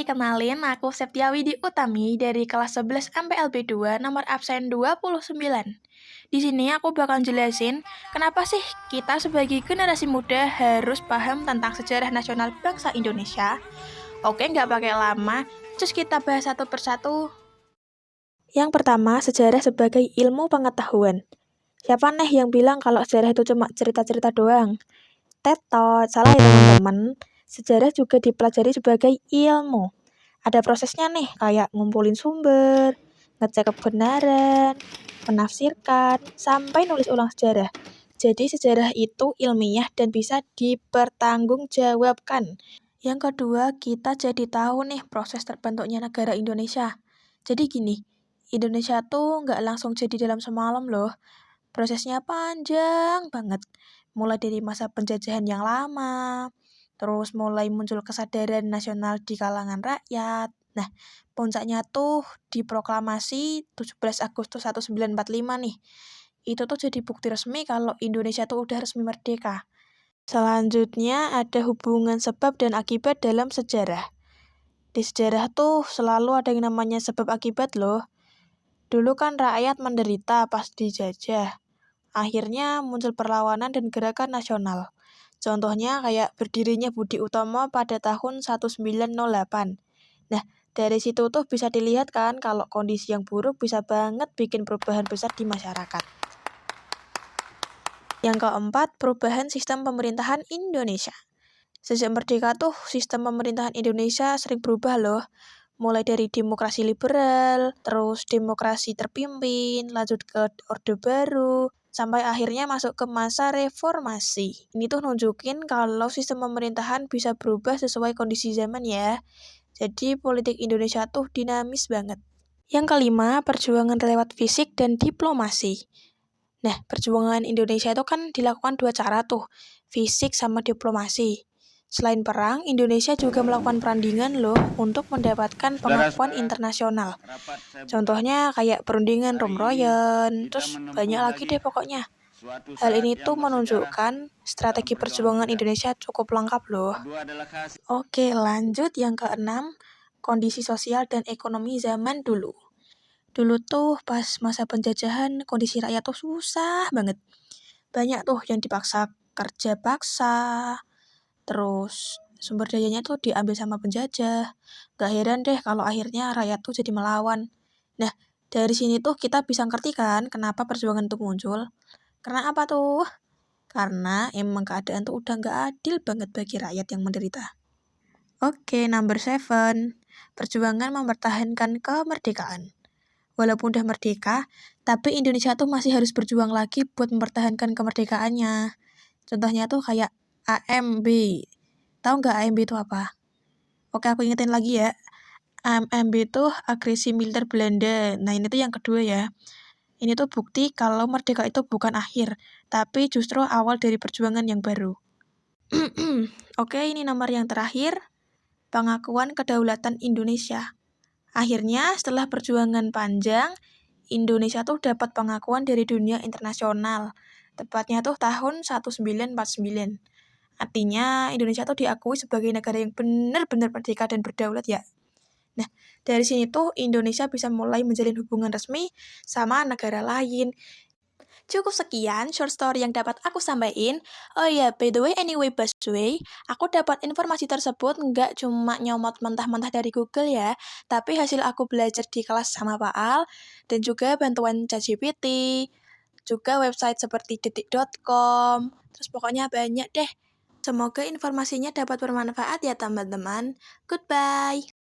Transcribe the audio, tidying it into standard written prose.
kenalin aku Septiawidi Utami dari kelas 11 MPLB 2 nomor absen 29. Di sini aku bakal jelasin kenapa sih kita sebagai generasi muda harus paham tentang sejarah nasional bangsa Indonesia. Oke, nggak pakai lama, terus kita bahas satu persatu. Yang pertama, sejarah sebagai ilmu pengetahuan. Siapa nih yang bilang kalau sejarah itu cuma cerita-cerita doang? Tetot, salah ya teman-teman. Sejarah juga dipelajari sebagai ilmu. Ada prosesnya nih, kayak ngumpulin sumber, ngecek kebenaran, menafsirkan, sampai nulis ulang sejarah. Jadi sejarah itu ilmiah dan bisa dipertanggungjawabkan. Yang kedua, kita jadi tahu nih proses terbentuknya negara Indonesia. Jadi gini, Indonesia tuh nggak langsung jadi dalam semalam loh. Prosesnya panjang banget. Mulai dari masa penjajahan yang lama, terus mulai muncul kesadaran nasional di kalangan rakyat. Nah, puncaknya tuh di proklamasi 17 Agustus 1945 nih. Itu tuh jadi bukti resmi kalau Indonesia tuh udah resmi merdeka. Selanjutnya ada hubungan sebab dan akibat dalam sejarah. Di sejarah tuh selalu ada yang namanya sebab akibat loh. Dulu kan rakyat menderita pas dijajah. Akhirnya muncul perlawanan dan gerakan nasional. Contohnya kayak berdirinya Budi Utomo pada tahun 1908. Nah, dari situ tuh bisa dilihat kan kalau kondisi yang buruk bisa banget bikin perubahan besar di masyarakat. Yang keempat, perubahan sistem pemerintahan Indonesia. Sejak merdeka tuh sistem pemerintahan Indonesia sering berubah loh. Mulai dari demokrasi liberal, terus demokrasi terpimpin, lanjut ke Orde Baru, sampai akhirnya masuk ke masa reformasi. Ini tuh nunjukin kalau sistem pemerintahan bisa berubah sesuai kondisi zaman ya. Jadi politik Indonesia tuh dinamis banget. Yang kelima, perjuangan lewat fisik dan diplomasi. Nah, perjuangan Indonesia itu kan dilakukan dua cara tuh, fisik sama diplomasi. Selain perang, Indonesia juga melakukan perundingan loh untuk mendapatkan pengakuan internasional. Contohnya kayak perundingan Romroyen, terus banyak lagi deh pokoknya. Hal ini tuh menunjukkan strategi perjuangan Indonesia cukup lengkap loh. Oke, lanjut yang keenam, kondisi sosial dan ekonomi zaman dulu. Dulu tuh pas masa penjajahan kondisi rakyat tuh susah banget. Banyak tuh yang dipaksa kerja paksa, terus sumber dayanya tuh diambil sama penjajah. Gak heran deh kalau akhirnya rakyat tuh jadi melawan. Nah, dari sini tuh kita bisa ngerti kan kenapa perjuangan itu muncul. Karena apa tuh? Karena emang keadaan tuh udah gak adil banget bagi rakyat yang menderita. Oke, number 7. Perjuangan mempertahankan kemerdekaan. Walaupun udah merdeka, tapi Indonesia tuh masih harus berjuang lagi buat mempertahankan kemerdekaannya. Contohnya tuh kayak AMB. Tahu nggak AMB itu apa? Oke, aku ingetin lagi ya. AMB itu agresi militer Belanda. Nah, ini tuh yang kedua ya. Ini tuh bukti kalau merdeka itu bukan akhir, tapi justru awal dari perjuangan yang baru. Oke, ini nomor yang terakhir. Pengakuan kedaulatan Indonesia. Akhirnya, setelah perjuangan panjang, Indonesia tuh dapat pengakuan dari dunia internasional. Tepatnya tuh tahun 1949. Artinya, Indonesia tuh diakui sebagai negara yang benar-benar merdeka dan berdaulat ya. Nah, dari sini tuh Indonesia bisa mulai menjalin hubungan resmi sama negara lain. Cukup sekian short story yang dapat aku sampaikan. Oh iya, by the way, aku dapat informasi tersebut nggak cuma nyomot mentah-mentah dari Google ya, tapi hasil aku belajar di kelas sama Pak Al, dan juga bantuan ChatGPT, juga website seperti detik.com, terus pokoknya banyak deh. Semoga informasinya dapat bermanfaat ya teman-teman. Goodbye!